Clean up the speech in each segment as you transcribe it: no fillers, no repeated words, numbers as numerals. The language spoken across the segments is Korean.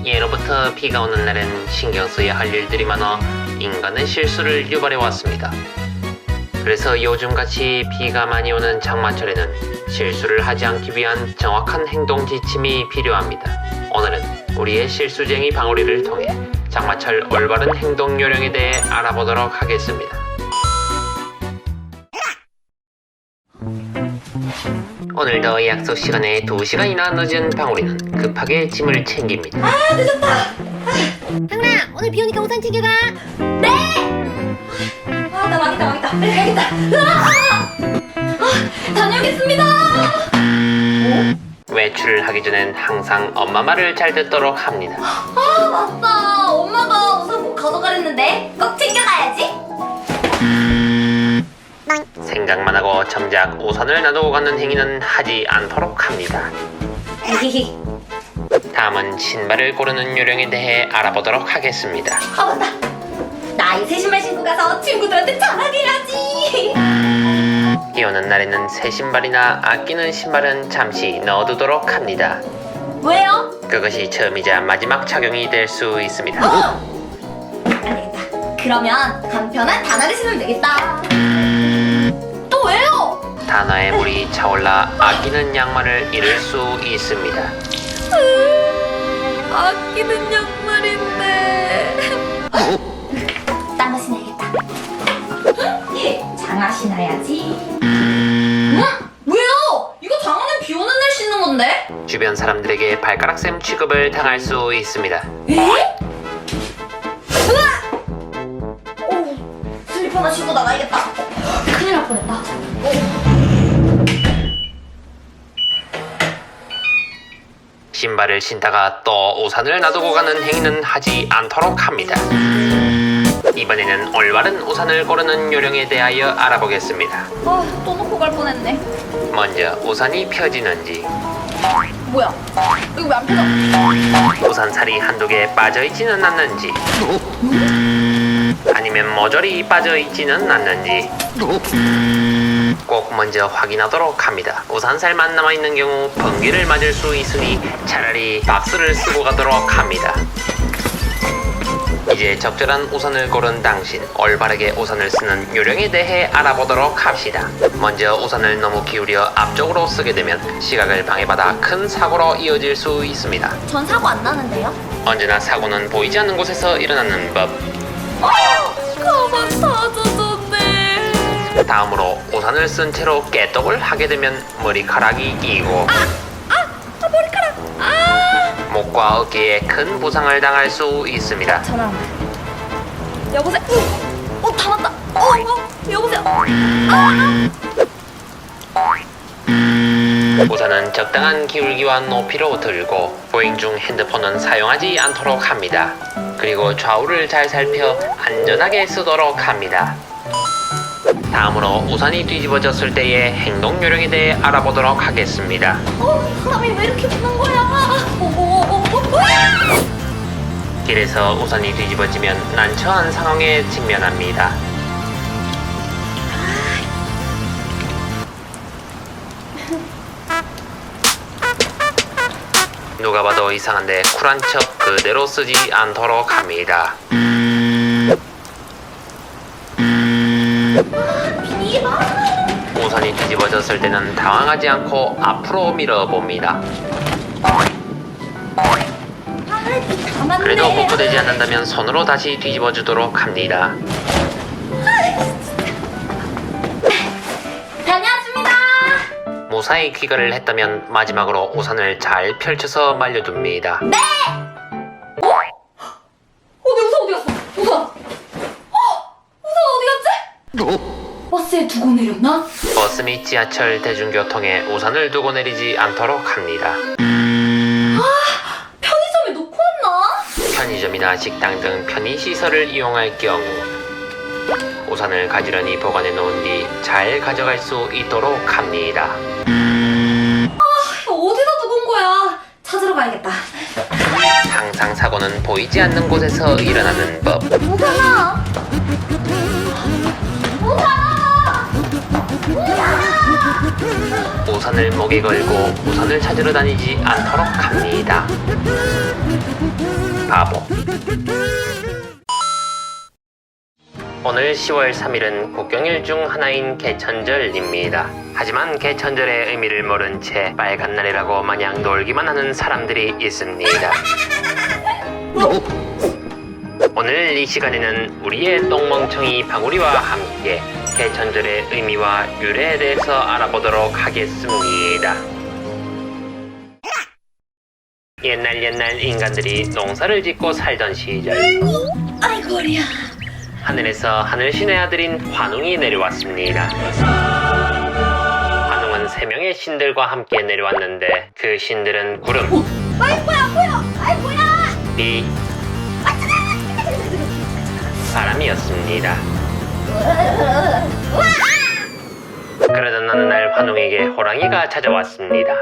예로부터 비가 오는 날엔 신경 써야 할 일들이 많아 인간의 실수를 유발해 왔습니다. 그래서 요즘같이 비가 많이 오는 장마철에는 실수를 하지 않기 위한 정확한 행동 지침이 필요합니다. 오늘은 우리의 실수쟁이 방울이를 통해 장마철 올바른 행동 요령에 대해 알아보도록 하겠습니다. 오늘도 약속 시간에 2시간이나 늦은 방울이는 급하게 짐을 챙깁니다. 늦었다. 방울아, 오늘 비 오니까 우산 챙겨가. 네. 나 망했다. 빨리 가야겠다. 다녀오겠습니다. 외출을 하기 전엔 항상 엄마 말을 잘 듣도록 합니다. 맞다. 엄마가 우산 꼭 가져가랬는데 꼭 챙겨가야지. 생각만 하고 정작 우산을 놔두고 가는 행위는 하지 않도록 합니다. 다음은 신발을 고르는 요령에 대해 알아보도록 하겠습니다. 맞다. 나 이 새 신발 신고 가서 친구들한테 자랑해야지. 비 오는 날에는 새 신발이나 아끼는 신발은 잠시 넣어두도록 합니다. 왜요? 그것이 처음이자 마지막 착용이 될 수 있습니다. 안 되겠다. 그러면 간편한 단화를 신으면 되겠다. 또 왜요? 단화에 물이 차올라 아끼는 양말을 잃을 수 있습니다. 아끼는 양말인데. 딴 거 신어야겠다. 장화 신어야지. 왜요? 이거 장화는 비 오는 날 신는 건데? 주변 사람들에게 발가락쌤 취급을 당할 수 있습니다. 에? 오, 슬리퍼나 신고 나가야겠다. 큰일 날 뻔했다. 신발을 신다가 또 우산을 놔두고 가는 행위는 하지 않도록 합니다. 이번에는 올바른 우산을 고르는 요령에 대하여 알아보겠습니다. 또 놓고 갈 뻔했네. 먼저 우산이 펴지는지, 뭐야? 이거 왜 안 펴져? 우산살이 한두 개 빠져있지는 않는지, 아니면 모조리 빠져있지는 않는지 꼭 먼저 확인하도록 합니다. 우산살만 남아있는 경우 번개를 맞을 수 있으니 차라리 박스를 쓰고 가도록 합니다. 이제 적절한 우산을 고른 당신, 올바르게 우산을 쓰는 요령에 대해 알아보도록 합시다. 먼저 우산을 너무 기울여 앞쪽으로 쓰게 되면 시각을 방해받아 큰 사고로 이어질 수 있습니다. 전 사고 안 나는데요? 언제나 사고는 보이지 않는 곳에서 일어나는 법. 가방 다 젖었네. 다음으로 우산을 쓴 채로 깨떡을 하게 되면 머리카락이 끼고 머리카락. 목과 어깨에 큰 부상을 당할 수 있습니다. 전화. 여보세요. 다 맞다. 여보세요. 우산은 적당한 기울기와 높이로 들고 보행 중 핸드폰은 사용하지 않도록 합니다. 그리고 좌우를 잘 살펴 안전하게 쓰도록 합니다. 다음으로 우산이 뒤집어졌을 때의 행동 요령에 대해 알아보도록 하겠습니다. 사람이 왜 이렇게 부는 거야? 길에서 우산이 뒤집어지면 난처한 상황에 직면합니다. 누가 봐도 이상한데 쿨한 척 그대로 쓰지 않도록 합니다. 우산이 뒤집어졌을 때는 당황하지 않고 앞으로 밀어봅니다. 그래도 복구되지 않는다면 손으로 다시 뒤집어주도록 합니다. 다녀왔습니다. 무사히 귀가를 했다면 마지막으로 우산을 잘 펼쳐서 말려둡니다. 네. 내 우산 어디 갔어? 우산 어디 갔지? 버스에 두고 내렸나? 버스 및 지하철 대중교통에 우산을 두고 내리지 않도록 합니다. 편의점에 놓고 왔나? 편의점이나 식당 등 편의시설을 이용할 경우 우산을 가지런히 보관해 놓은 뒤 잘 가져갈 수 있도록 합니다. 어디다 두고 온 거야? 찾으러 가야겠다. 항상 사고는 보이지 않는 곳에서 일어나는 법. 우산아! 우산을 목에 걸고 우산을 찾으러 다니지 않도록 합니다. 바보. 오늘 10월 3일은 국경일 중 하나인 개천절입니다. 하지만 개천절의 의미를 모른 채 빨간 날이라고 마냥 놀기만 하는 사람들이 있습니다. 오늘 이 시간에는 우리의 똥멍청이 방울이와 함께 개천절의 의미와 유래에 대해서 알아보도록 하겠습니다. 옛날 인간들이 농사를 짓고 살던 시절, 아이고 허리야. 하늘에서 하늘신의 아들인 환웅이 내려왔습니다. 환웅은 3명의 신들과 함께 내려왔는데 그 신들은 구름, 비, 바람이었습니다. 그러던 어느 날 환웅에게 호랑이가 찾아왔습니다.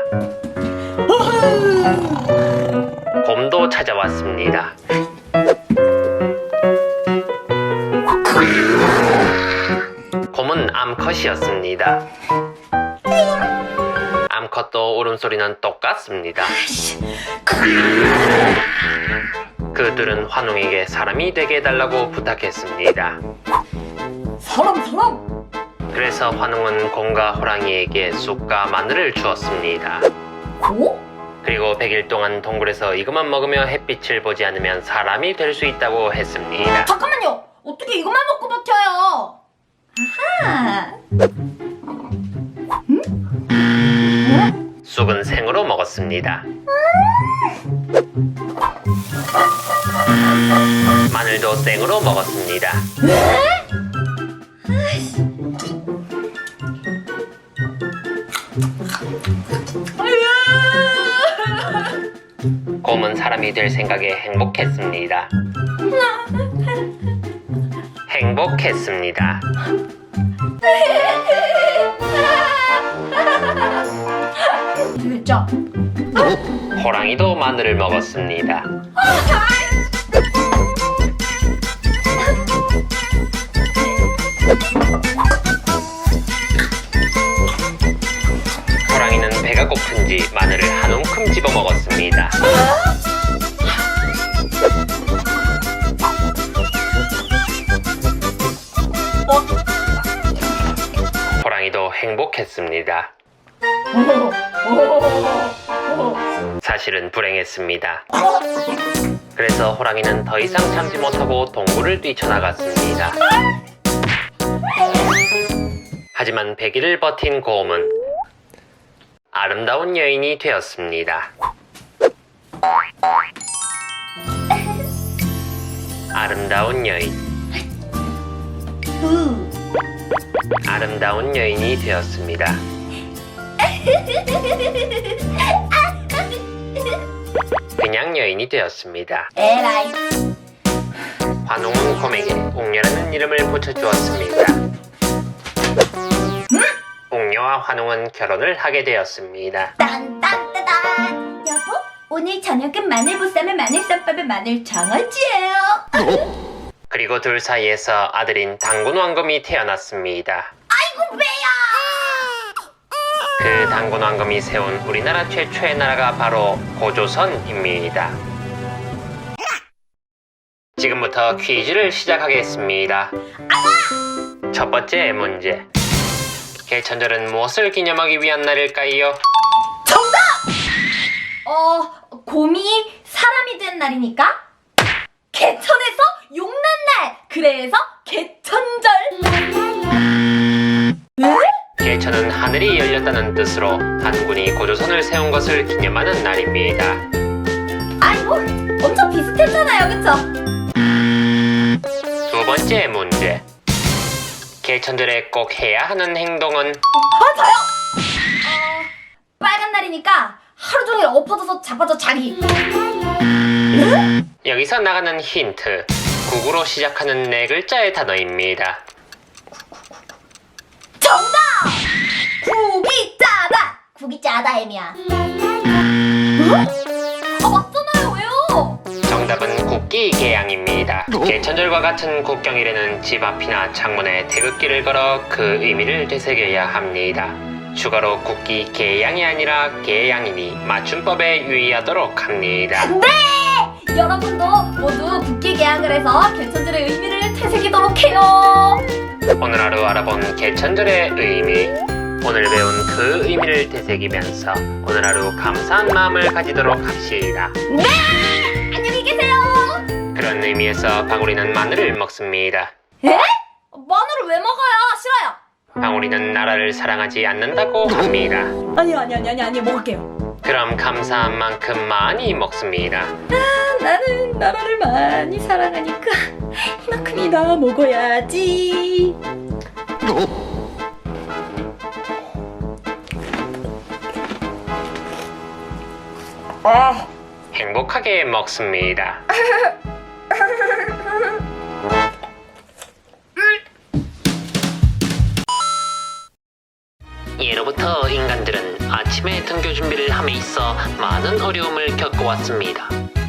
곰도 찾아왔습니다. 곰은 암컷이었습니다. 암컷도 울음소리는 똑같습니다. 그들은 환웅에게 사람이 되게 해달라고 부탁했습니다. 사람. 그래서 환웅은 곰과 호랑이에게 쑥과 마늘을 주었습니다. 고? 그리고 100일 동안 동굴에서 이것만 먹으며 햇빛을 보지 않으면 사람이 될 수 있다고 했습니다. 잠깐만요. 어떻게 이것만 먹고 버텨요? 아하. 쑥은 생으로 먹었습니다. 마늘도 생으로 먹었습니다. 곰은 사람이 될 생각에 행복했습니다. 행복했습니다. 진짜. 호랑이도 마늘을 먹었습니다. 호랑이는 배가 고픈지 마늘을 한 움큼 집어 먹었습니다. 호랑이도 행복했습니다. 사실은 불행했습니다. 그래서 호랑이는 더 이상 참지 못하고 동굴을 뛰쳐나갔습니다. 하지만 100일을 버틴 곰은 아름다운 여인이 되었습니다. 아름다운 여인. 아름다운 여인이 되었습니다. 그냥 여인이 되었습니다. 에라이. 환웅은 곰에게 웅녀라는 이름을 붙여주었습니다. 웅녀와 환웅은 결혼을 하게 되었습니다. 딴딴따단. 여보, 오늘 저녁은 마늘보쌈에 마늘쌈밥에 마늘장아찌예요. 그리고 둘 사이에서 아들인 당군 왕검이 태어났습니다. 아이고 배야. 그 당군 왕검이 세운 우리나라 최초의 나라가 바로 고조선입니다. 지금부터 퀴즈를 시작하겠습니다. 첫 번째 문제. 개천절은 무엇을 기념하기 위한 날일까요? 정답. 곰이 사람이 된 날이니까 개천에서 용난 날. 그래서 개천절. 개천은 하늘이 열렸다는 뜻으로 단군이 고조선을 세운 것을 기념하는 날입니다. 아이고, 엄청 비슷했잖아요, 그쵸? 두 번째 문제. 개천절에 꼭 해야 하는 행동은? 저요! 빨간 날이니까 하루 종일 엎어져서 자빠져 자기. 여기서 나가는 힌트. 국으로 시작하는 4글자의 단어입니다. 정답! 국이 짜다! 국이 짜다, 애미야. 맞잖아요, 왜요? 정답은 국기개양입니다. 개천절과 같은 국경일에는 집 앞이나 창문에 태극기를 걸어 그 의미를 되새겨야 합니다. 추가로 국기개양이 아니라 개양이니 맞춤법에 유의하도록 합니다. 네! 여러분도 모두 굳게 계약을 해서 개천절의 의미를 되새기도록 해요. 오늘 하루 알아본 개천절의 의미. 오늘 배운 그 의미를 되새기면서 오늘 하루 감사한 마음을 가지도록 합시다. 안녕히 계세요. 그런 의미에서 방울이는 마늘을 먹습니다. 에? 마늘을 왜 먹어요? 싫어요. 방울이는 나라를 사랑하지 않는다고 합니다. 아니 먹을게요. 그럼 감사한 만큼 많이 먹습니다. 나는 나라를 많이 사랑하니까 이만큼이나 먹어야지. 행복하게 먹습니다. 예로부터 인간들은 아침에 등교 준비를 함에 있어 많은 어려움을 겪어왔습니다.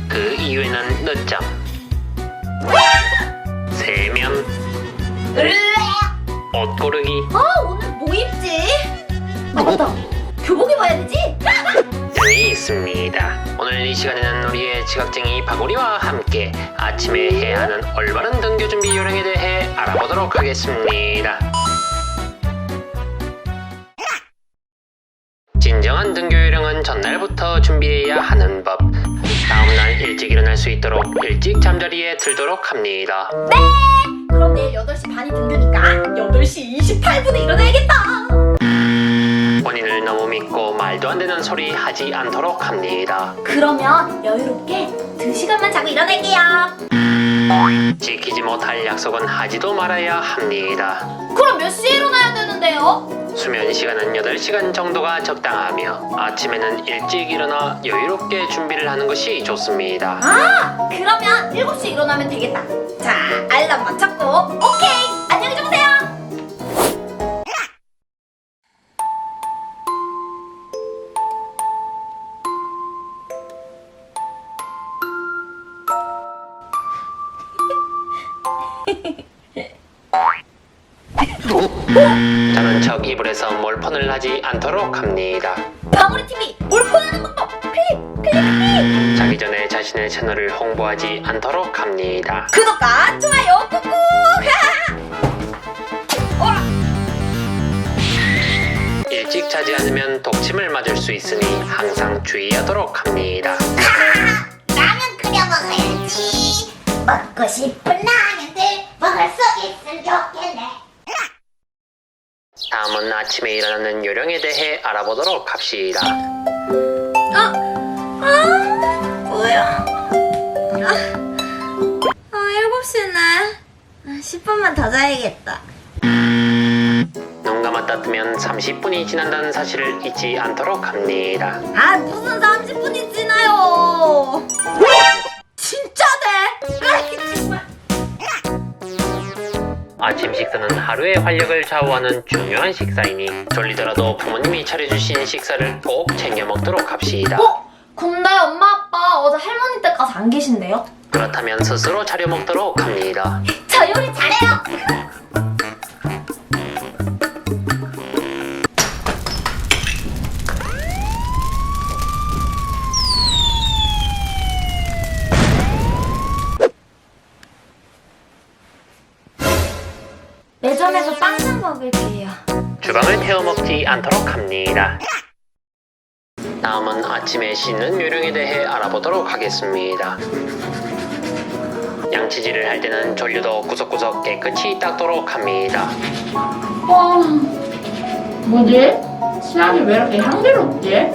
그 이유에는 늦잠, 세면, 옷 고르기 오늘 뭐 입지? 맞다. 교복 입어야 되지? 등이 있습니다. 오늘 이 시간에는 우리의 지각쟁이 바구리와 함께 아침에 해야 하는 올바른 등교 준비 요령에 대해 알아보도록 하겠습니다. 진정한 등교 요령은 전날부터 준비해야 하는 법. 다음날 일찍 일어날 수 있도록 일찍 잠자리에 들도록 합니다. 그럼 내일 8시 반이 등교니까 8시 28분에 일어나야겠다. 본인을 너무 믿고 말도 안 되는 소리 하지 않도록 합니다. 그러면 여유롭게 2시간만 자고 일어날게요. 지키지 못할 약속은 하지도 말아야 합니다. 그럼 몇 시에 일어나야 되는데요? 수면 시간은 8시간 정도가 적당하며 아침에는 일찍 일어나 여유롭게 준비를 하는 것이 좋습니다. 그러면 7시에 일어나면 되겠다. 자, 알람 맞췄고 오케이! 안녕히 주무세요! 자는 척 이불에서 몰폰을 하지 않도록 합니다. 방울이 TV 몰폰하는 방법 클릭! 자기 전에 자신의 채널을 홍보하지 않도록 합니다. 구독과 좋아요 꾹꾹! 일찍 자지 않으면 독침을 맞을 수 있으니 항상 주의하도록 합니다. 라면 끓여 먹어야지. 먹고 싶은 라면들 먹을 수 있으면 좋겠네. 다음은 아침에 일어나는 요령에 대해 알아보도록 합시다. 뭐야? 7시네. 10분만 더 자야겠다. 눈 감았다 뜨면 30분이 지난다는 사실을 잊지 않도록 합니다. 무슨 30분이 지나요? 진짜네? 정말. 아침 식사는 하루의 활력을 좌우하는 중요한 식사이니 졸리더라도 부모님이 차려주신 식사를 꼭 챙겨 먹도록 합시다. 근데 엄마 아빠 어제 할머니 댁 가서 안 계신데요? 그렇다면 스스로 차려 먹도록 합니다. 저 요리 잘해요. 매점에서 빵만 먹을게요. 주방을 태워 먹지 않도록 합니다. 다음은 아침에 씻는 요령에 대해 알아보도록 하겠습니다. 양치질을 할 때는 전류도 구석구석 깨끗이 닦도록 합니다. 뭐지? 치약이 왜 이렇게 향기롭지?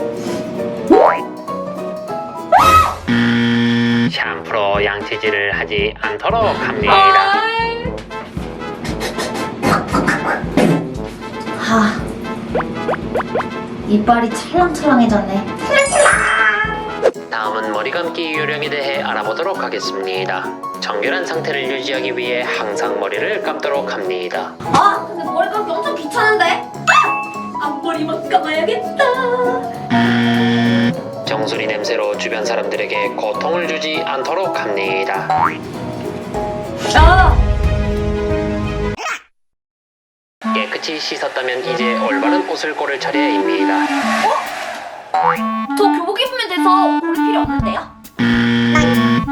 샴푸로 양치질을 하지 않도록 합니다. 이빨이 찰랑찰랑해졌네. 다음은 머리 감기 요령에 대해 알아보도록 하겠습니다. 정결한 상태를 유지하기 위해 항상 머리를 감도록 합니다. 근데 머리 감기 엄청 귀찮은데? 앞머리만 감아야겠다. 정수리 냄새로 주변 사람들에게 고통을 주지 않도록 합니다. 깨끗이 씻었다면 이제 올바른 옷을 고를 차례입니다. 저 교복 입으면 돼서 머리 필요 없는데요?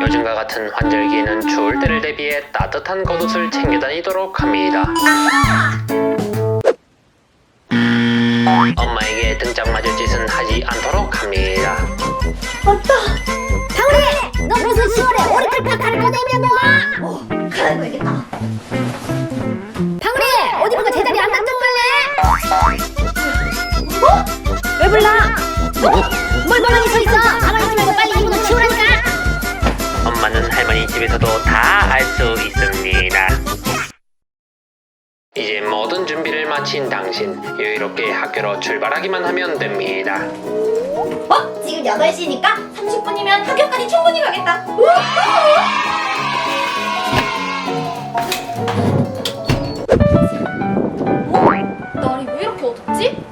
요즘과 같은 환절기에는 추울 때를 대비해 따뜻한 겉옷을 챙겨 다니도록 합니다. 엄마에게 등짝 맞을 짓은 하지 않도록 합니다. 방울이, 너 무슨 10월에 오리칼 팍하는 거 내면 갈아입어야겠다. 방울이, 어디 보고 제자리에 안 앉아볼래? 왜 불러? 뭘 멍하니 서 있어? 가만히 있지 말고 빨리 이모도 치우라니까. 엄마는 할머니 집에서도 다 알 수 있습니다. 이제 모든 준비를 마친 당신, 여유롭게 학교로 출발하기만 하면 됩니다. 지금 8시니까 30분이면 학교까지 충분히 가겠다. 날이 왜 이렇게 어둡지?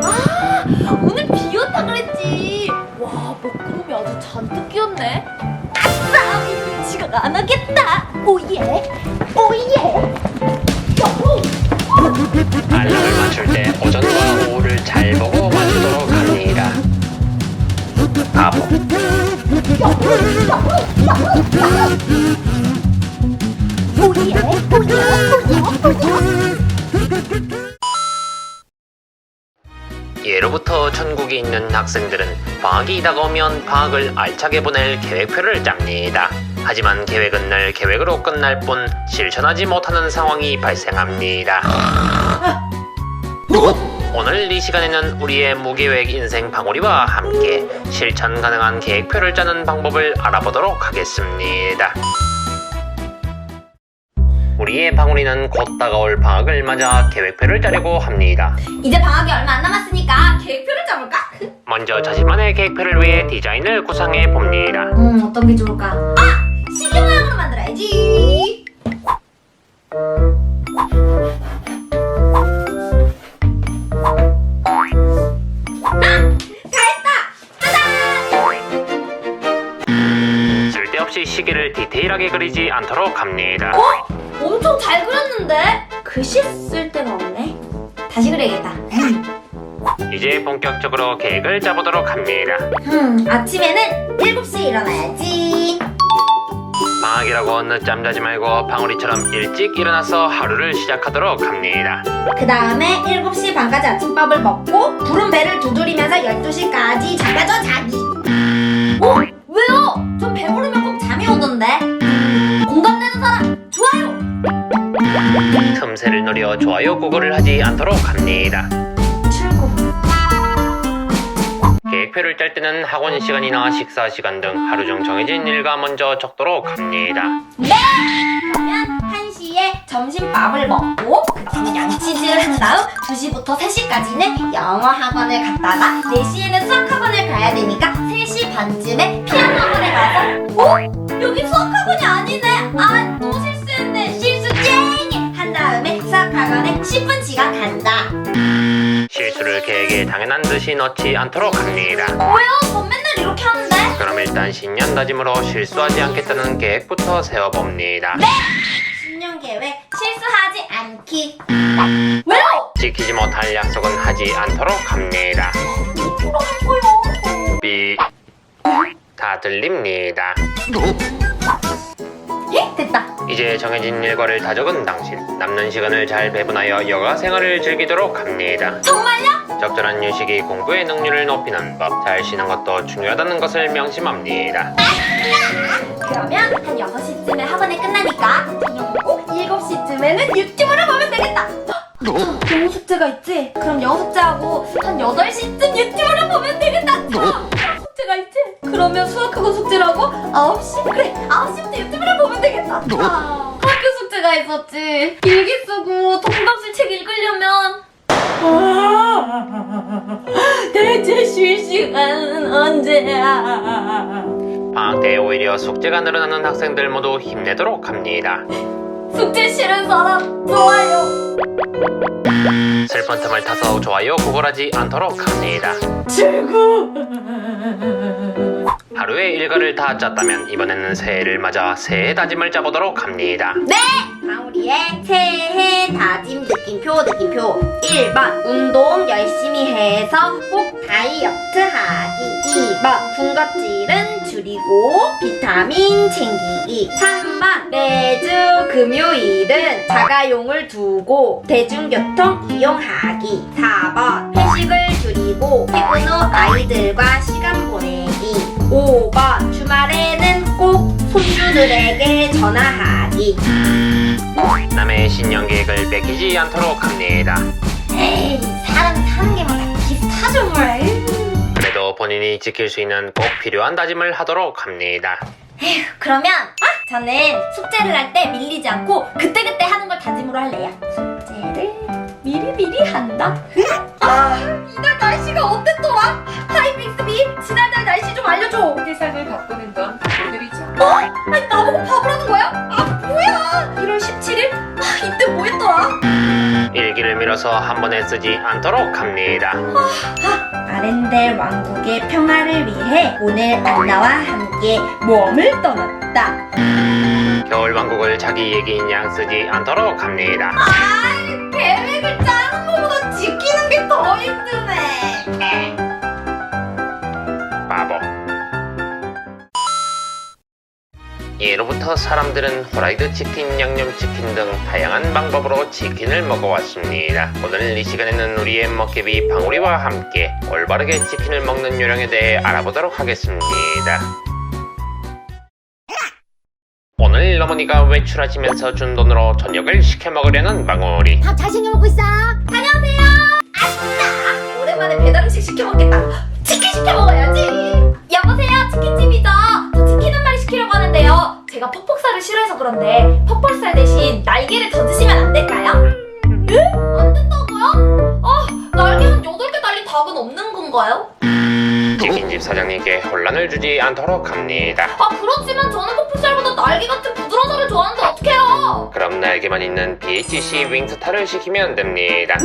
아, 오늘 비였다 그랬지. 와, 먹구름이 아주 잔뜩 끼었네. 아싸, 오늘 지각 안 하겠다. 오예, 오예. 알람을 맞출 때 오전과 오후를 잘 보고 맞추도록 합니다. 바보. 예로부터 전국에 있는 학생들은 방학이 다가오면 방학을 알차게 보낼 계획표를 짭니다. 하지만 계획은 늘 계획으로 끝날 뿐 실천하지 못하는 상황이 발생합니다. 오늘 이 시간에는 우리의 무계획 인생 방울이와 함께 실천 가능한 계획표를 짜는 방법을 알아보도록 하겠습니다. 우리의 방울이는 곧 다가올 방학을 맞아 계획표를 짜려고 합니다. 이제 방학이 얼마 안 남았으니까 계획표를 짜볼까? 먼저 자신만의 계획표를 위해 디자인을 구상해 봅니다. 어떤 게 좋을까? 아! 시계 모양으로 만들어야지. 다 했다! 짜잔! 쓸데없이 시계를 디테일하게 그리지 않도록 합니다. 엄청 잘 그렸는데? 글씨 쓸 데가 없네. 다시 그려야겠다. 이제 본격적으로 계획을 짜보도록 합니다. 아침에는 7시에 일어나야지. 방학이라고 늦잠 자지 말고 방울이처럼 일찍 일어나서 하루를 시작하도록 합니다. 그 다음에 7시 반까지 아침밥을 먹고 부른 배를 두드리면서 12시까지 자가져 자기. 왜요? 전 배부르면 꼭 잠이 오던데. 공감되는 사람 좋아요. 틈새를 노려 좋아요 구걸을 하지 않도록 합니다. 출국. 계획표를 짤 때는 학원 시간이나 식사 시간 등 하루 중 정해진 일과 먼저 적도록 합니다. 그러면 1시에 점심밥을 먹고 그 다음에 양치질을 한 다음 2시부터 3시까지는 영어 학원을 갔다가 4시에는 수학 학원을 가야 되니까 3시 반쯤에 피아노 학원에 가서 여기 수학 학원이 아니네. 아, 또 실수했네. 실수쟁이 한 다음에 수학 학원에 10분 지각 간다. 실수를 계획에 당연한 듯이 넣지 않도록 합니다. 왜요? 전 맨날 이렇게 하는데. 그럼 일단 신년 다짐으로 실수하지 않겠다는 계획부터 세워봅니다. 신년 계획 실수하지 않기. 왜요? 지키지 못할 약속은 하지 않도록 합니다. 삐. 다 들립니다. 예? 됐다. 이제 정해진 일과를 다 적은 당신, 남는 시간을 잘 배분하여 여가 생활을 즐기도록 합니다. 정말요? 적절한 휴식이 공부의 능률을 높이는 법, 잘 쉬는 것도 중요하다는 것을 명심합니다. 그러면 한 6시쯤에 학원이 끝나니까 저녁 먹고 7시쯤에는 유튜브를 보면 되겠다. 영어 숙제가 있지? 그럼 영어 숙제하고 한 8시쯤 유튜브를 보면 되겠다. 수학 숙제가 있지? 그러면 수학학원 숙제를 하고 9시? 그래, 9시부터 유튜브를 보면 되겠다. 학교 숙제가 있었지. 일기 쓰고 동방술 책 읽으려면 대체 쉴 시간은 언제야? 방학 때 오히려 숙제가 늘어나는 학생들 모두 힘내도록 합니다. 숙제 싫은 사람 좋아요. 슬픈 틈을 타서 좋아요 구걸하지 않도록 합니다. 최고. 하루의 일과를 다 짰다면 이번에는 새해를 맞아 새해 다짐을 짜보도록 합니다. 네! 방울이의 새해 다짐 느낌표 1번 운동 열심히 해서 꼭 다이어트 하기 2번 군것질은 줄이고 비타민 챙기기 3번 매주 금요일은 자가용을 두고 대중교통 이용하기 4번 회식을 줄이고 퇴근 후 아이들과 시간 보내기 5번 주말에는 꼭 손주들에게 전화하기. 남의 신년 계획을 뺏기지 않도록 합니다. 에이, 사람이 사는 게 뭐 다 비슷하죠 뭘. 그래도 본인이 지킬 수 있는 꼭 필요한 다짐을 하도록 합니다. 에휴, 그러면 저는 숙제를 할 때 밀리지 않고 그때그때 하는 걸 다짐으로 할래요. 숙제를 미리미리 한다. 이날 날씨가 어땠더라? 하이빅스비 지난달 날씨 좀 알려줘. 세상을 바꾸는 건 바보들이죠. 아니 나보고 바보라는 거야? 뭐야? 1월 17일? 이때 뭐 했더라? 일기를 밀어서 한 번에 쓰지 않도록 합니다. 아렌델 왕국의 평화를 위해 오늘 안나와 함께 모험을 떠났다. 겨울왕국을 자기 얘기인 양 쓰지 않도록 합니다. 계획을 짜는 것보다 지키는 게 더 힘드네. 바보. 예로부터 사람들은 후라이드 치킨, 양념치킨 등 다양한 방법으로 치킨을 먹어왔습니다. 오늘 이 시간에는 우리의 먹개비 방울이와 함께 올바르게 치킨을 먹는 요령에 대해 알아보도록 하겠습니다. 오늘 어머니가 외출하시면서 준 돈으로 저녁을 시켜 먹으려는 방울이. 밥 잘 챙겨 먹고 있어. 안녕하세요. 아싸! 오랜만에 배달 음식 시켜 먹겠다. 치킨 시켜 먹어야지. 여보세요, 치킨집이죠? 저 치킨 한 마리 시키려고 하는데요. 제가 퍽퍽살을 싫어해서 그런데 퍽퍽살 대신 날개를 더 드시면 안 될까요? 에? 안 된다고요? 날개 한 8개 달린 닭은 없는 건가요? 치킨집 사장님께 혼란을 주지 않도록 합니다. 그렇지만 저는 퍽퍽살보다 날개 같은 부드러운 살을 좋아하는데 어떡해요? 그럼 날개만 있는 BHC 윙스타를 시키면 됩니다.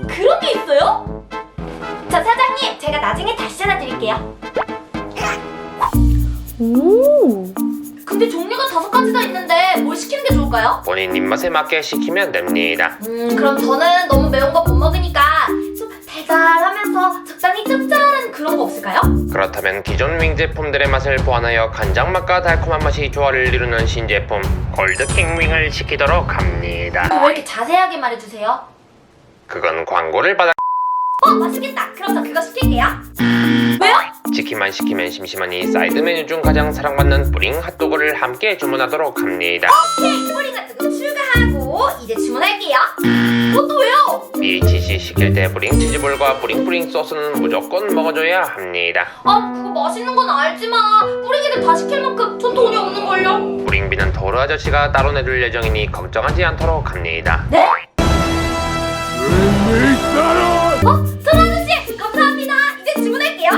그런 게 있어요? 자, 사장님, 제가 나중에 다시 전화드릴게요. 근데 종류가 5가지나 있는데 뭘 시키는 게 좋을까요? 본인 입맛에 맞게 시키면 됩니다. 그럼 저는 너무 매운 거 못 먹으니까 좀 달달하면서 적당히 짭짤한 그런 거 없을까요? 그렇다면 기존 윙 제품들의 맛을 보완하여 간장 맛과 달콤한 맛이 조화를 이루는 신제품 골드킹 윙을 시키도록 합니다. 왜 이렇게 자세하게 말해주세요? 그건 광고를 받아. 맛있겠다. 그럼 저 그거 시킬게요. 왜요? 치킨만 시키면 심심하니 사이드 메뉴 중 가장 사랑받는 뿌링 핫도그를 함께 주문하도록 합니다. 오케이, 뿌링 같은 거 추가하고 이제 주문할게요. 그것도 왜요? BHC 시킬 때 뿌링 치즈볼과 뿌링 소스는 무조건 먹어줘야 합니다. 그거 맛있는 건 알지만 뿌링이를 다 시킬 만큼 전 돈이 없는걸요. 뿌링비는 도르 아저씨가 따로 내줄 예정이니 걱정하지 않도록 합니다. 네? 소라 아저씨 감사합니다. 이제 주문할게요.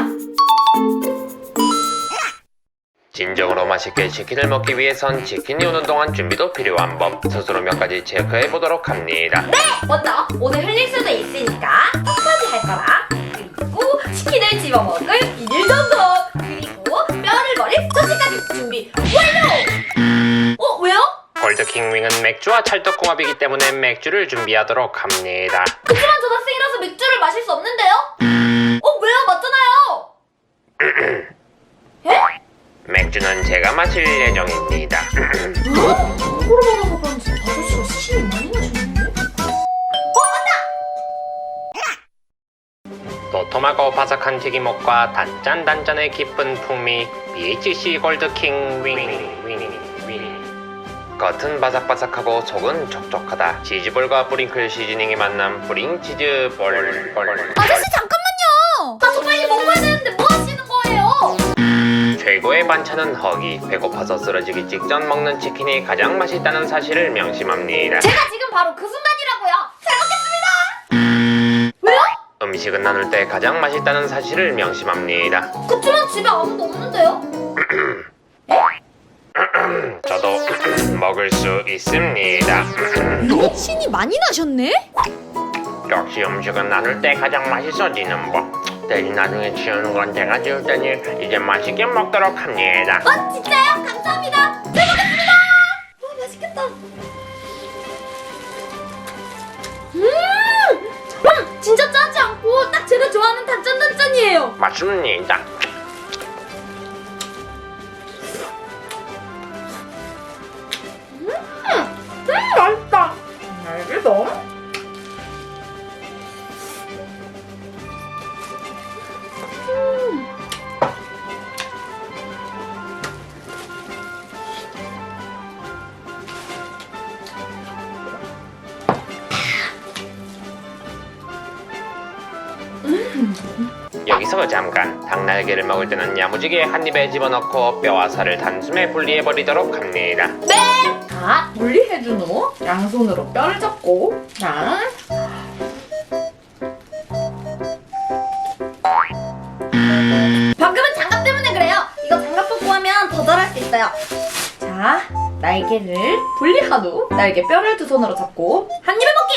진정으로 맛있게 치킨을 먹기 위해선 치킨이 오는 동안 준비도 필요한 법 스스로 몇 가지 체크해 보도록 합니다. 먼저 오늘 흘릴 수도 있으니까 턱까지 할 거라. 그리고 치킨을 집어먹을 비닐전복. 그리고 뼈를 버릴 소시까지 준비 완료. 왜요? 골드킹 윙은 맥주와 찰떡궁합이기 때문에 맥주를 준비하도록 합니다. 그치만 저 학생이라서 맥주를 마실 수 없는데요? 왜요? 맞잖아요. 에? 맥주는 제가 마실 예정입니다. 광고를 받아서 그런지 아저씨가 술이 많이 마셨는데? 도톰하고 바삭한 튀김옷과 단짠단짠의 깊은 풍미 BHC 골드킹 윙. 겉은 바삭바삭하고 속은 촉촉하다. 치즈볼과 뿌링클 시즈닝이 만난 뿌링 치즈볼. 아저씨 잠깐만요. 저 빨리 먹어야 되는데 뭐 하시는 거예요? 최고의 반찬은 허기. 배고파서 쓰러지기 직전 먹는 치킨이 가장 맛있다는 사실을 명심합니다. 제가 지금 바로 그 순간이라고요. 잘 먹겠습니다. 왜요? 음식은 나눌 때 가장 맛있다는 사실을 명심합니다. 그치만 집에 아무도 없는데요? 저도 먹을 수 있습니다. 신이 많이 나셨네? 역시 음식은 나눌 때 가장 맛있어지는 법. 대신 나중에 치우는 건 제가 지울 테니 이제 맛있게 먹도록 합니다. 진짜요? 감사합니다. 잘 먹겠습니다. 맛있겠다. 진짜 짜지 않고 딱 제가 좋아하는 단짠단짠이에요. 맞습니다. 맛있다. 알겠어. 여기서 잠깐 닭날개를 먹을 때는 야무지게 한 입에 집어넣고 뼈와 살을 단숨에 분리해버리도록 합니다. 자, 분리해준 후 양손으로 뼈를 잡고 자, 방금은 장갑 때문에 그래요. 이거 장갑 벗고 하면 더 잘할 수 있어요. 자, 날개를 분리한 후 날개 뼈를 두 손으로 잡고 한 입에 먹기.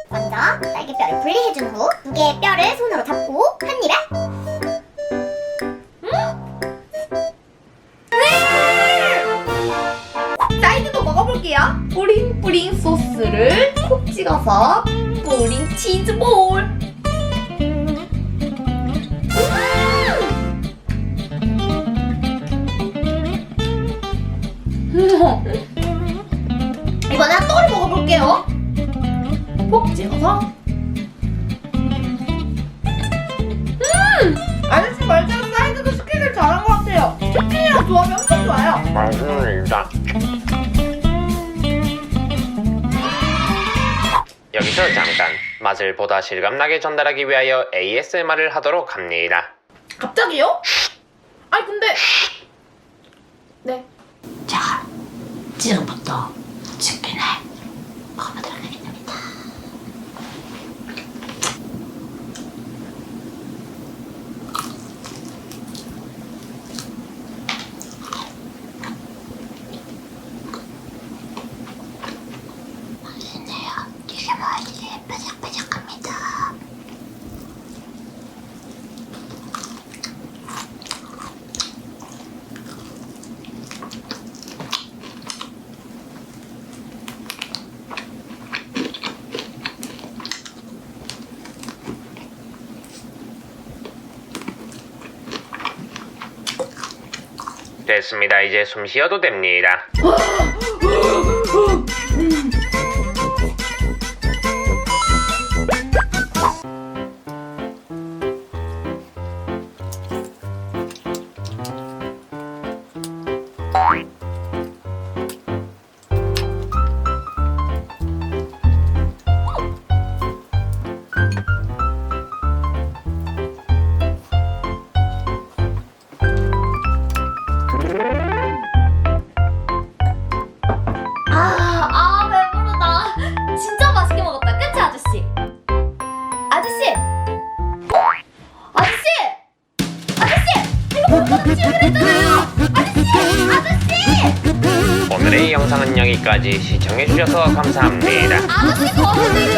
먼저 날개뼈를 분리해준 후 두 개의 뼈를 손으로 잡고 한 입에 사이드도 먹어볼게요. 뿌링뿌링 소스를 콕 찍어서 뿌링 치즈볼. 이번에 핫도그를 먹어볼게요. 콕 찍어서 아저씨 말대로 사이드도 시키길 잘한 것 같아요. 치킨이랑 조합이 엄청 좋아요. 맞습니다. 여기서 잠깐 맛을 보다 실감나게 전달하기 위하여 ASMR을 하도록 합니다. 갑자기요? 아니 근데 네. 자, 지금부터 치킨을 먹어보도록 하겠습니다. 맛있네요. 이게 뭐지? 바삭바삭합니다. 됐습니다. 이제 숨 쉬어도 됩니다. 배부르다. 진짜 맛있게 먹었다. 그치 아저씨? 아저씨! 아저씨! 아저씨! 이거 먹고 치우기로 했잖아요. 아저씨! 오늘의 영상은 여기까지 시청해주셔서 감사합니다. 아저씨 거북이!